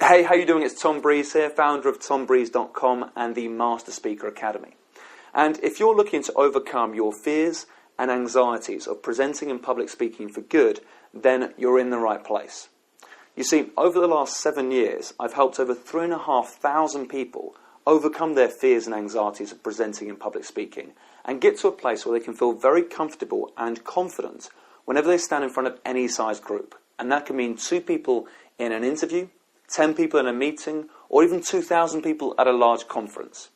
Hey, how you doing? It's Tom Breeze here, founder of TomBreeze.com and the Master Speaker Academy. And if you're looking to overcome your fears and anxieties of presenting and public speaking for good, then you're in the right place. You see, over the last 7 years, I've helped over 3,500 people overcome their fears and anxieties of presenting and public speaking and get to a place where they can feel very comfortable and confident whenever they stand in front of any size group. And that can mean 2 people in an interview, 10 people in a meeting, or even 2,000 people at a large conference.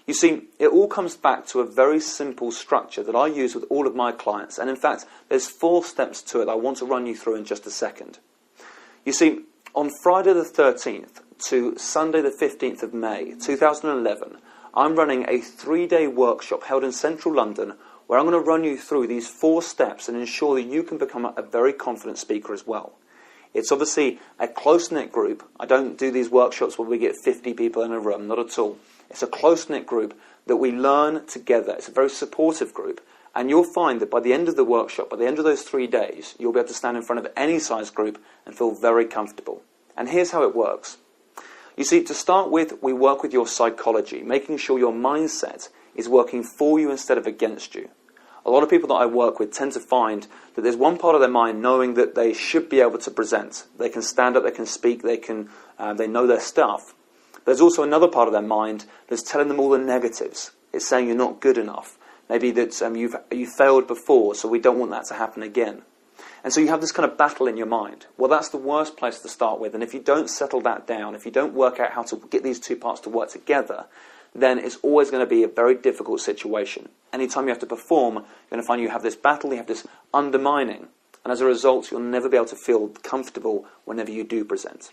You see, it all comes back to a very simple structure that I use with all of my clients. And in fact, there's 4 steps to it I want to run you through in just a second. You see, on Friday the 13th to Sunday the 15th of May 2011, I'm running a 3-day workshop held in central London where I'm going to run you through these 4 steps and ensure that you can become a very confident speaker as well. It's obviously a close-knit group. I don't do these workshops where we get 50 people in a room, not at all. It's a close-knit group that we learn together. It's a very supportive group. And you'll find that by the end of the workshop, by the end of those 3 days, you'll be able to stand in front of any size group and feel very comfortable. And here's how it works. You see, to start with, we work with your psychology, making sure your mindset is working for you instead of against you. A lot of people that I work with tend to find that there's one part of their mind knowing that they should be able to present. They can stand up, they can speak, they know their stuff. There's also another part of their mind that's telling them all the negatives. It's saying you're not good enough. Maybe that you've failed before, so we don't want that to happen again. And so you have this kind of battle in your mind. Well, that's the worst place to start with. And if you don't settle that down, if you don't work out how to get these 2 parts to work together, then it's always going to be a very difficult situation. Anytime you have to perform, you're going to find you have this battle, you have this undermining, and as a result, you'll never be able to feel comfortable whenever you do present.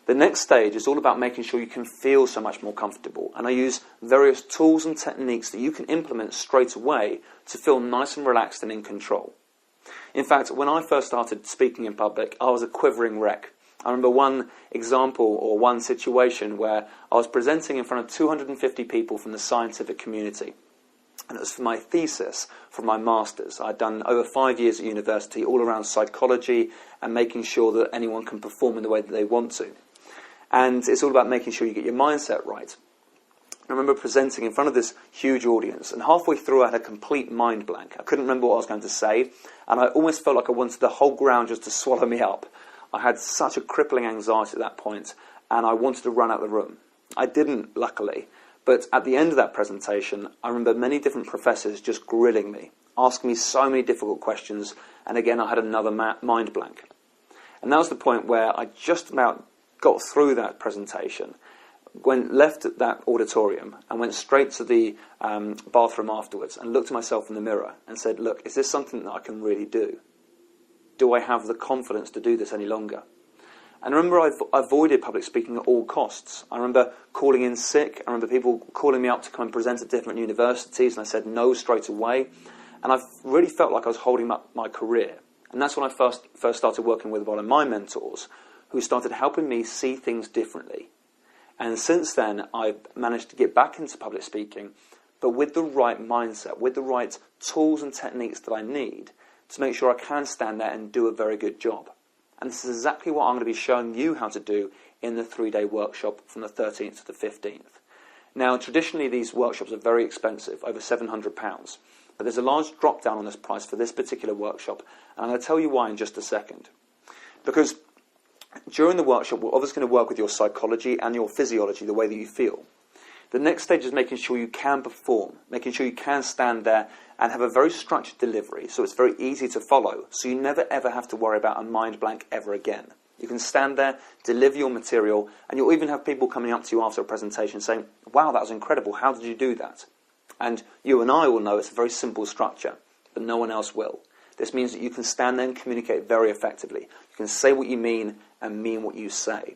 The next stage is all about making sure you can feel so much more comfortable, and I use various tools and techniques that you can implement straight away to feel nice and relaxed and in control. In fact, when I first started speaking in public, I was a quivering wreck. I remember one example or one situation where I was presenting in front of 250 people from the scientific community. And it was for my thesis, for my master's. I'd done over 5 years at university, all around psychology and making sure that anyone can perform in the way that they want to. And it's all about making sure you get your mindset right. I remember presenting in front of this huge audience, and halfway through I had a complete mind blank. I couldn't remember what I was going to say, and I almost felt like I wanted the whole ground just to swallow me up. I had such a crippling anxiety at that point, and I wanted to run out of the room. I didn't, luckily, but at the end of that presentation, I remember many different professors just grilling me, asking me so many difficult questions, and again I had another mind blank. And that was the point where I just about got through that presentation, left that auditorium and went straight to the bathroom afterwards and looked at myself in the mirror and said, look, is this something that I can really do? Do I have the confidence to do this any longer? And I remember I avoided public speaking at all costs. I remember calling in sick. I remember people calling me up to come and present at different universities, and I said no straight away. And I really felt like I was holding up my career. And that's when I first started working with one of my mentors, who started helping me see things differently. And since then, I've managed to get back into public speaking, but with the right mindset, with the right tools and techniques that I need to make sure I can stand there and do a very good job. And this is exactly what I'm going to be showing you how to do in the 3-day workshop from the 13th to the 15th. Now, traditionally, these workshops are very expensive, over £700. But there's a large drop down on this price for this particular workshop, and I'm going to tell you why in just a second. Because during the workshop, we're obviously going to work with your psychology and your physiology, the way that you feel. The next stage is making sure you can perform, making sure you can stand there and have a very structured delivery, so it's very easy to follow, so you never ever have to worry about a mind blank ever again. You can stand there, deliver your material, and you'll even have people coming up to you after a presentation saying, wow, that was incredible, how did you do that? And you and I will know it's a very simple structure, but no one else will. This means that you can stand there and communicate very effectively. You can say what you mean and mean what you say.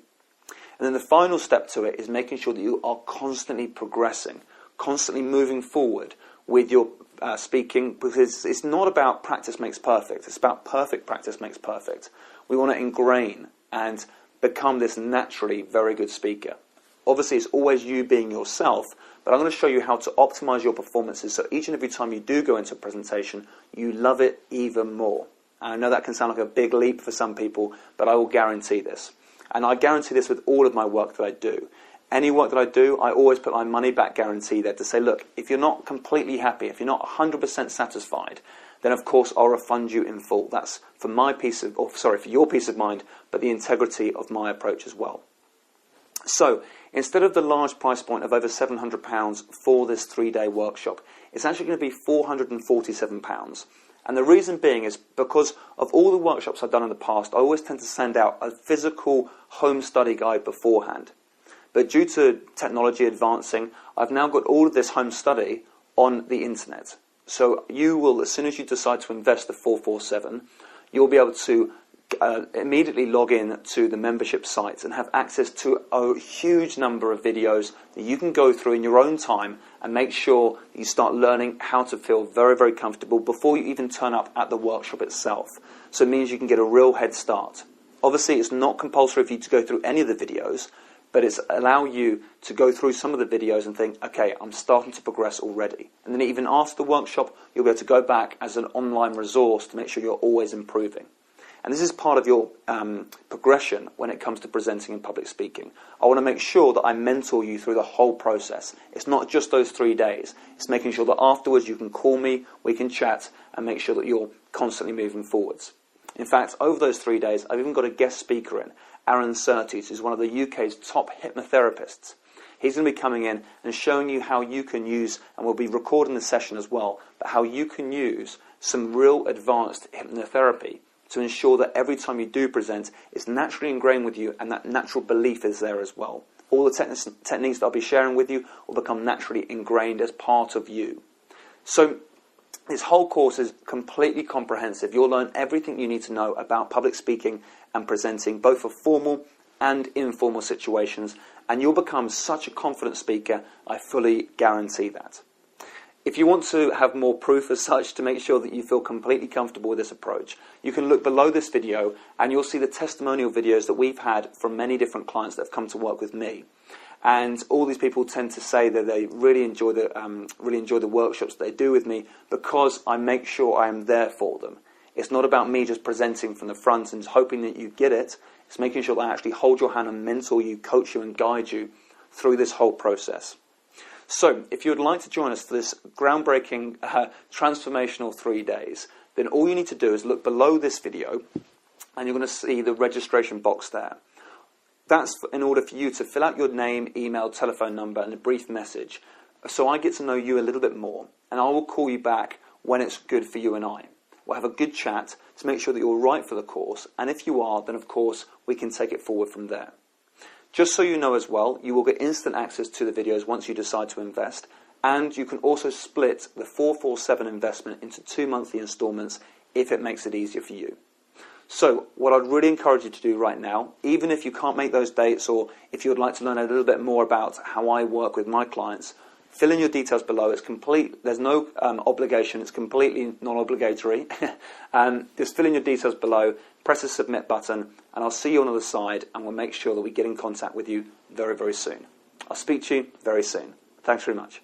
And then the final step to it is making sure that you are constantly progressing, constantly moving forward with your speaking, because it's not about practice makes perfect. It's about perfect practice makes perfect. We want to ingrain and become this naturally very good speaker. Obviously, it's always you being yourself, but I'm going to show you how to optimize your performances so each and every time you do go into a presentation, you love it even more. And I know that can sound like a big leap for some people, but I will guarantee this. And I guarantee this with all of my work that I do. Any work that I do, I always put my money back guarantee there to say, look, if you're not completely happy, if you're not 100% satisfied, then of course I'll refund you in full. That's for for your peace of mind, but the integrity of my approach as well. So instead of the large price point of over £700 for this 3-day workshop, it's actually going to be £447. And the reason being is because of all the workshops I've done in the past, I always tend to send out a physical home study guide beforehand. But due to technology advancing, I've now got all of this home study on the internet. So you will, as soon as you decide to invest the 447, you'll be able to immediately log in to the membership site and have access to a huge number of videos that you can go through in your own time and make sure that you start learning how to feel very, very comfortable before you even turn up at the workshop itself. So it means you can get a real head start. Obviously, it's not compulsory for you to go through any of the videos, but it's allow you to go through some of the videos and think, okay, I'm starting to progress already. And then even after the workshop, you'll be able to go back as an online resource to make sure you're always improving. And this is part of your progression when it comes to presenting and public speaking. I want to make sure that I mentor you through the whole process. It's not just those 3 days. It's making sure that afterwards you can call me, we can chat, and make sure that you're constantly moving forwards. In fact, over those 3 days, I've even got a guest speaker in, Aaron Surtees, who's one of the UK's top hypnotherapists. He's going to be coming in and showing you how you can use, and we'll be recording the session as well, but how you can use some real advanced hypnotherapy to ensure that every time you do present, it's naturally ingrained with you and that natural belief is there as well. All the techniques that I'll be sharing with you will become naturally ingrained as part of you. So this whole course is completely comprehensive. You'll learn everything you need to know about public speaking and presenting, both for formal and informal situations, and you'll become such a confident speaker, I fully guarantee that. If you want to have more proof as such to make sure that you feel completely comfortable with this approach, you can look below this video and you'll see the testimonial videos that we've had from many different clients that have come to work with me. And all these people tend to say that they really enjoy the workshops that they do with me because I make sure I am there for them. It's not about me just presenting from the front and hoping that you get it. It's making sure that I actually hold your hand and mentor you, coach you and guide you through this whole process. So, if you would like to join us for this groundbreaking, transformational 3 days, then all you need to do is look below this video and you're going to see the registration box there. That's in order for you to fill out your name, email, telephone number and a brief message so I get to know you a little bit more and I will call you back when it's good for you and I. We'll have a good chat to make sure that you're right for the course, and if you are, then of course we can take it forward from there. Just so you know as well, you will get instant access to the videos once you decide to invest, and you can also split the 447 investment into 2 monthly installments if it makes it easier for you. So what I'd really encourage you to do right now, even if you can't make those dates or if you would like to learn a little bit more about how I work with my clients, fill in your details below. It's complete. There's no obligation. It's completely non-obligatory. Just fill in your details below, press the submit button, and I'll see you on the other side, and we'll make sure that we get in contact with you very, very soon. I'll speak to you very soon. Thanks very much.